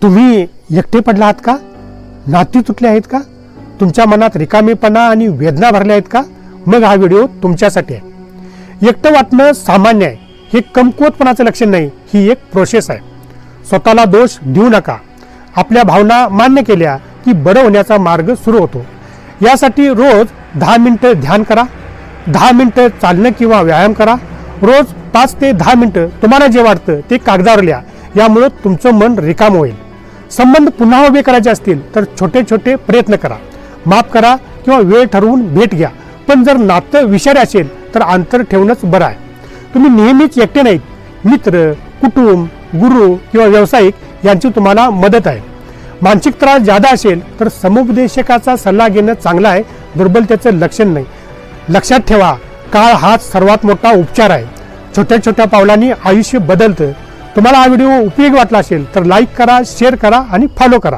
तुम्ही एकटे पडला आहात का? नाती तुटले आहेत का? तुमच्या मनात रिकामेपणा आणि वेदना भरल्या आहेत का? मग हा व्हिडिओ तुमच्यासाठी आहे. एकटं वाटणं सामान्य आहे. हे कमकुवतपणाचं लक्षण नाही, ही एक प्रोसेस आहे. स्वतःला दोष देऊ नका. आपल्या भावना मान्य केल्या की बरं होण्याचा मार्ग सुरू होतो. यासाठी रोज 10 मिनिटं ध्यान करा, 10 मिनिटं चालणं किंवा व्यायाम करा. रोज 5 ते 10 मिनिटं तुम्हाला जे वाटतं ते कागदावर लिहा. यामुळे तुमचं मन रिकाम होईल. संबंध पुन्हा उभे करायचे असतील तर छोटे छोटे प्रयत्न करा. माफ करा किंवा वेळ ठरवून भेट घ्या. पण जर नातं विषारी असेल तर अंतर ठेवणंच बरं आहे. तुम्ही नेहमीच एकटे नाहीत. मित्र, कुटुंब, गुरु किंवा व्यावसायिक यांची तुम्हाला मदत आहे. मानसिक त्रास जादा असेल तर समुपदेशकाचा सल्ला घेणं चांगला आहे, दुर्बलतेचं लक्षण नाही. लक्षात ठेवा, काळ हाच सर्वात मोठा उपचार आहे. छोट्या छोट्या पावलांनी आयुष्य बदलतं. तुम्हाला हा व्हिडिओ उपयोगी वाटला असेल तर लाईक करा, शेअर करा आणि फॉलो करा.